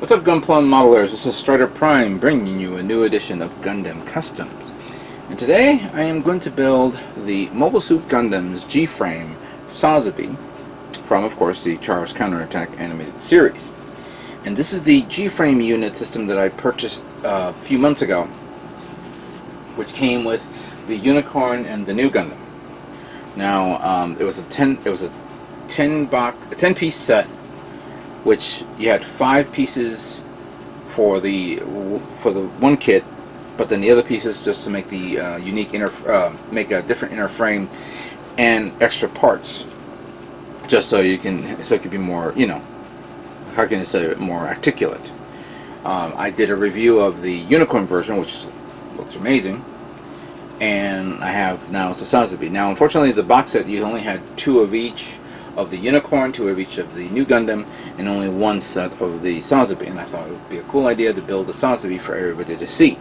What's up, Gunplum modelers? This is Strider Prime bringing you a new edition of Gundam Customs. And today I am going to build the Mobile Suit Gundam's G-Frame Sazabi from, of course, the Charles Counterattack animated series. And this is the G-Frame unit system that I purchased a few months ago, which came with the Unicorn and the new Gundam. Now, it was a 10-piece set, which you had 5 pieces for the one kit, but then the other pieces just to make the unique make a different inner frame and extra parts, just so it could be more, how can I say it, more articulate. I did a review of the Unicorn version, which looks amazing, and I have now it's a Sazabi. Now, unfortunately, the box set you only had 2 of each of the Unicorn, 2 of each of the new Gundam, and only 1 set of the Sazabi, and I thought it would be a cool idea to build a Sazabi for everybody to see,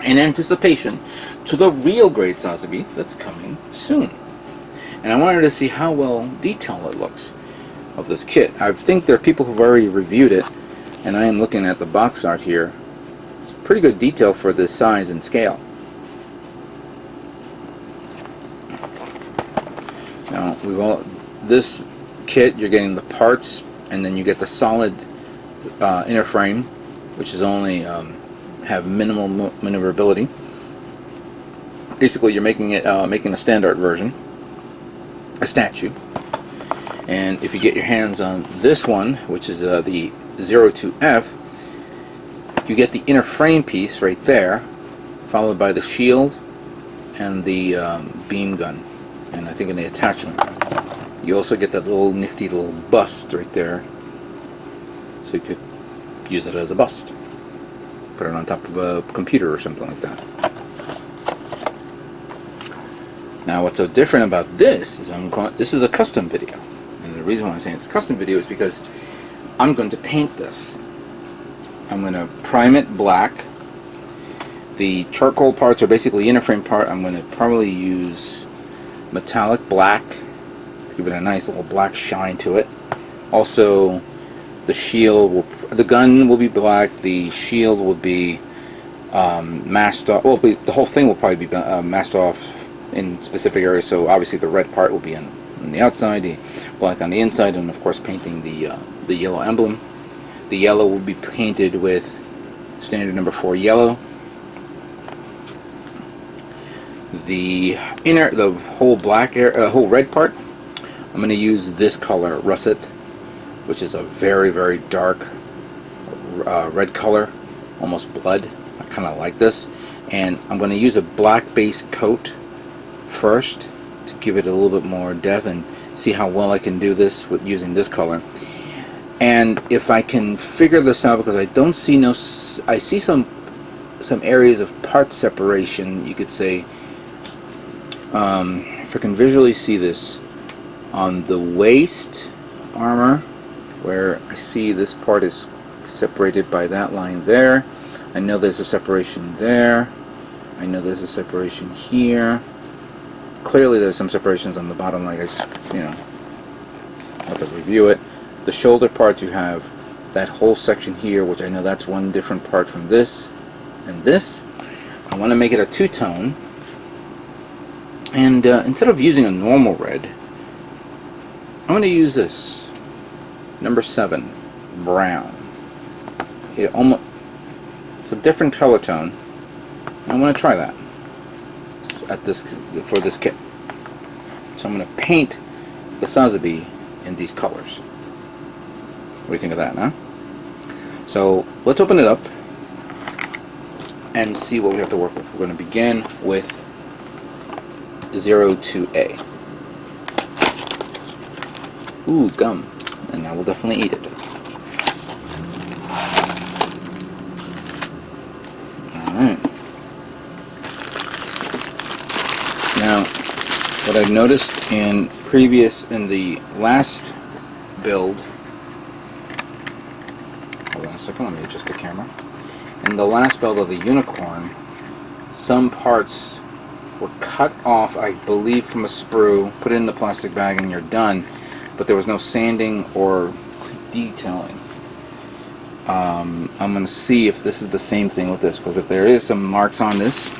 in anticipation to the Real Grade Sazabi that's coming soon. And I wanted to see how well detailed it looks of this kit. I think there are people who've already reviewed it, and I am looking at the box art here. It's pretty good detail for this size and scale. Now, this kit, you're getting the parts, and then you get the solid inner frame, which is only have minimal maneuverability. Basically, you're making a standard version, a statue. And if you get your hands on this one, which is the 02F, you get the inner frame piece right there, followed by the shield and the beam gun, and I think in the attachment. You also get that little nifty little bust right there, so you could use it as a bust. Put it on top of a computer or something like that. Now, what's so different about this is this is a custom video, and the reason why I'm saying it's a custom video is because I'm going to paint this. I'm going to prime it black. The charcoal parts are basically inner frame part. I'm going to probably use metallic black to give it a nice little black shine to it. Also, the gun will be black. The shield will be masked off. Well, the whole thing will probably be masked off in specific areas. So obviously, the red part will be on the outside, the black on the inside, and of course, painting the yellow emblem. The yellow will be painted with standard number 4 yellow. The whole black whole red part, I'm going to use this color, russet, which is a very, very dark red color, almost blood. I kind of like this, and I'm going to use a black base coat first to give it a little bit more depth and see how well I can do this with using this color. And if I can figure this out, because I don't see I see some areas of part separation, you could say. If I can visually see this on the waist armor, where I see this part is separated by that line there. I know there's a separation there. I know there's a separation here. Clearly there's some separations on the bottom, like I just, have to review it. The shoulder parts, you have that whole section here, which I know that's one different part from this and this. I want to make it a 2-tone. And instead of using a normal red, I'm going to use this number 7 brown. It's a different color tone. I'm going to try that for this kit. So I'm going to paint the Sazabi in these colors. What do you think of that, huh? So let's open it up and see what we have to work with. We're going to begin with 02A. Ooh, gum. And I will definitely eat it. Alright. Now, what I've noticed in the last build, hold on a second, let me adjust the camera. In the last build of the Unicorn, some parts were cut off, I believe, from a sprue, put it in the plastic bag, and you're done. But there was no sanding or detailing. I'm going to see if this is the same thing with this, because if there is some marks on this,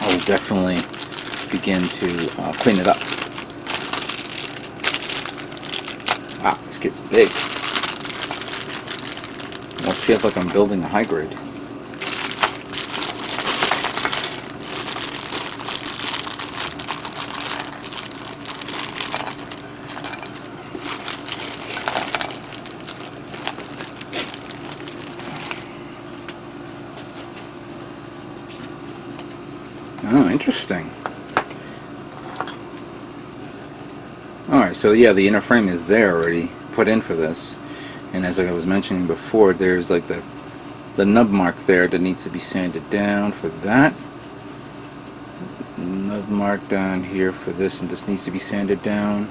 I will definitely begin to clean it up. Wow, this kit's big. Almost feels like I'm building a high grade. Oh, interesting. Alright, so yeah, the inner frame is there already, put in for this. And as I was mentioning before, there's like the nub mark there that needs to be sanded down for that. Nub mark down here for this, and this needs to be sanded down.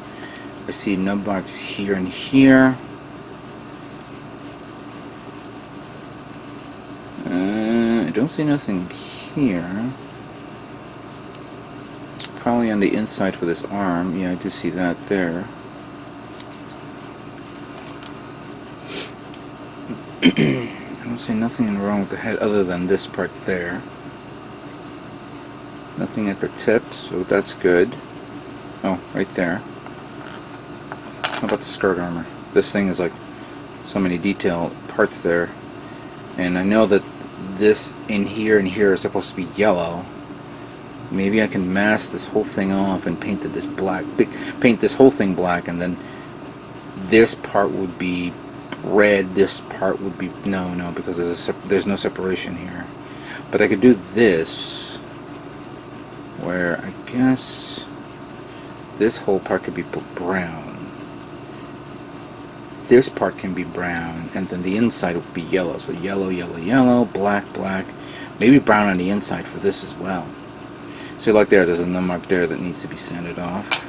I see nub marks here and here. I don't see nothing here. Probably on the inside for this arm. Yeah, I do see that there. I don't see nothing wrong with the head other than this part there. Nothing at the tip, so that's good. Oh, right there. How about the skirt armor? This thing is like so many detail parts there. And I know that this in here and here is supposed to be yellow. Maybe I can mask this whole thing off and paint this black. Paint this whole thing black, and then this part would be red. This part would be no, because there's no separation here. But I could do this, where I guess this whole part could be brown. This part can be brown, and then the inside would be yellow. So yellow, yellow, yellow, black, black. Maybe brown on the inside for this as well. So like there's a nub mark there that needs to be sanded off.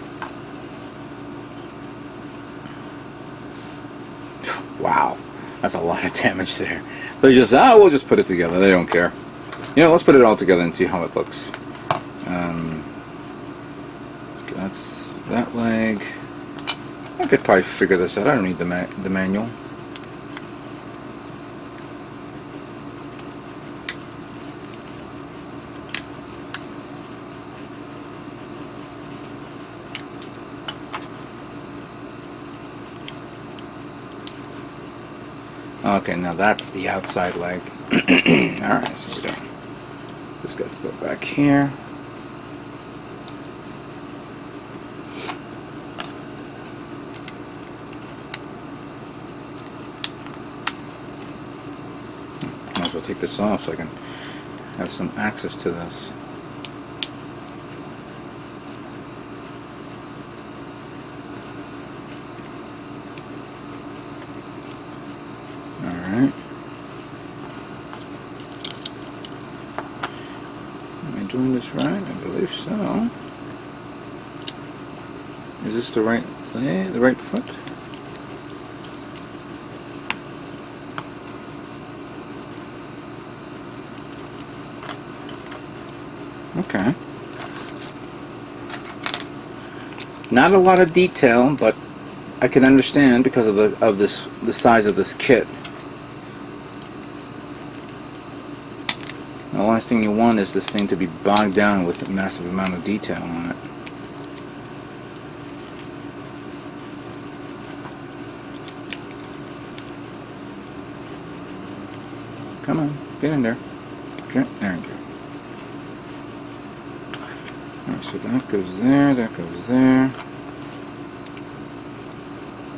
Wow, that's a lot of damage there. They just, we'll just put it together. They don't care. You know, let's put it all together and see how it looks. That's that leg. I could probably figure this out. I don't need the manual. Okay, now that's the outside leg. Alright, so this guy's go back here. Might as well take this off so I can have some access to this. Alright. Am I doing this right? I believe so. Is this the right leg? The right foot? Okay. Not a lot of detail, but I can understand because of the size of this kit. The last thing you want is this thing to be bogged down with a massive amount of detail on it. Come on, get in there. Okay, there you go. Alright, so that goes there, that goes there.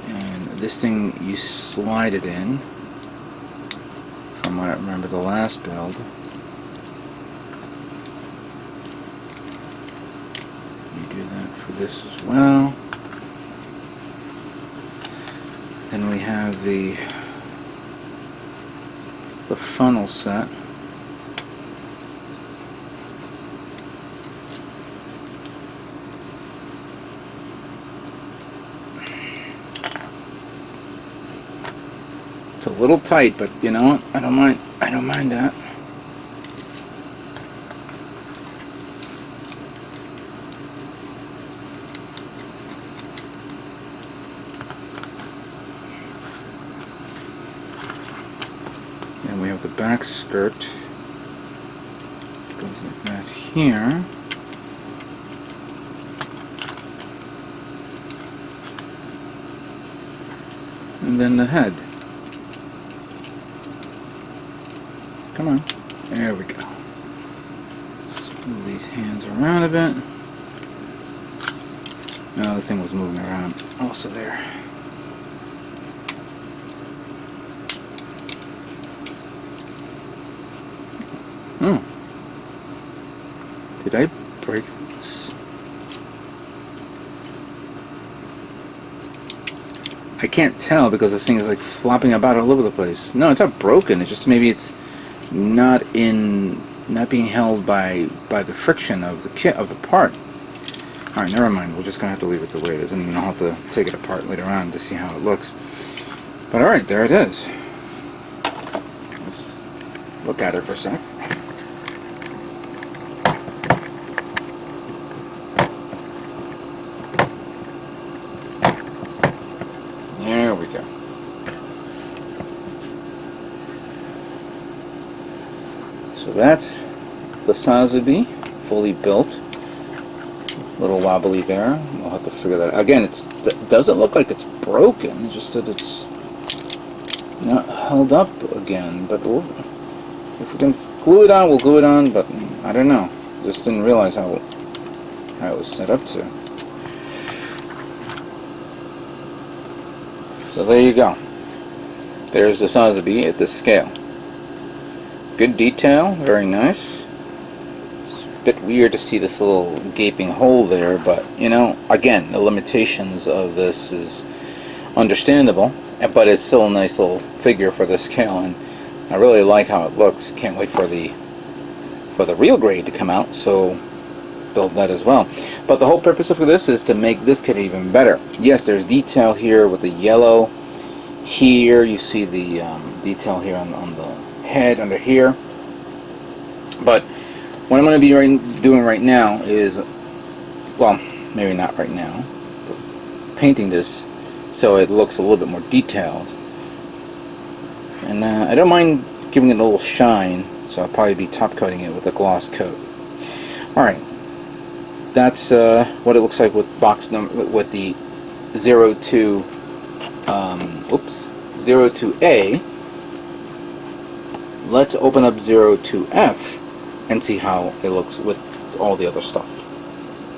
And this thing, you slide it in. From what I remember the last build. You do that for this as well. Then we have the funnel set. It's a little tight, but you know what? I don't mind that. the back skirt. Goes like that here. And then the head. Come on. There we go. Let's move these hands around a bit. No, the thing was moving around. Also there. Oh. Did I break this? I can't tell because this thing is like flopping about all over the place. No, it's not broken. It's just maybe it's not being held by the friction of the kit of the part. All right, never mind. We're just gonna have to leave it the way it is, and I'll have to take it apart later on to see how it looks. But all right, there it is. Let's look at it for a sec. There we go. So that's the Sazabi, fully built. A little wobbly there. We'll have to figure that out. Again, it doesn't look like it's broken. It's just that it's not held up again. But if we can glue it on, we'll glue it on. But I don't know. Just didn't realize how it was set up to. So there you go. There's the Sazabi at this scale. Good detail, very nice. It's a bit weird to see this little gaping hole there, but you know, again, the limitations of this is understandable, but it's still a nice little figure for the scale, and I really like how it looks. Can't wait for the real grade to come out, so build that as well. But the whole purpose of this is to make this kit even better. Yes, there's detail here with the yellow. Here you see the detail here on the head under here. But what I'm going to be doing right now is, well, maybe not right now, but painting this so it looks a little bit more detailed. And I don't mind giving it a little shine, so I'll probably be top coating it with a gloss coat. Alright, that's what it looks like with box number, with the 02A. Let's open up 02F and see how it looks with all the other stuff.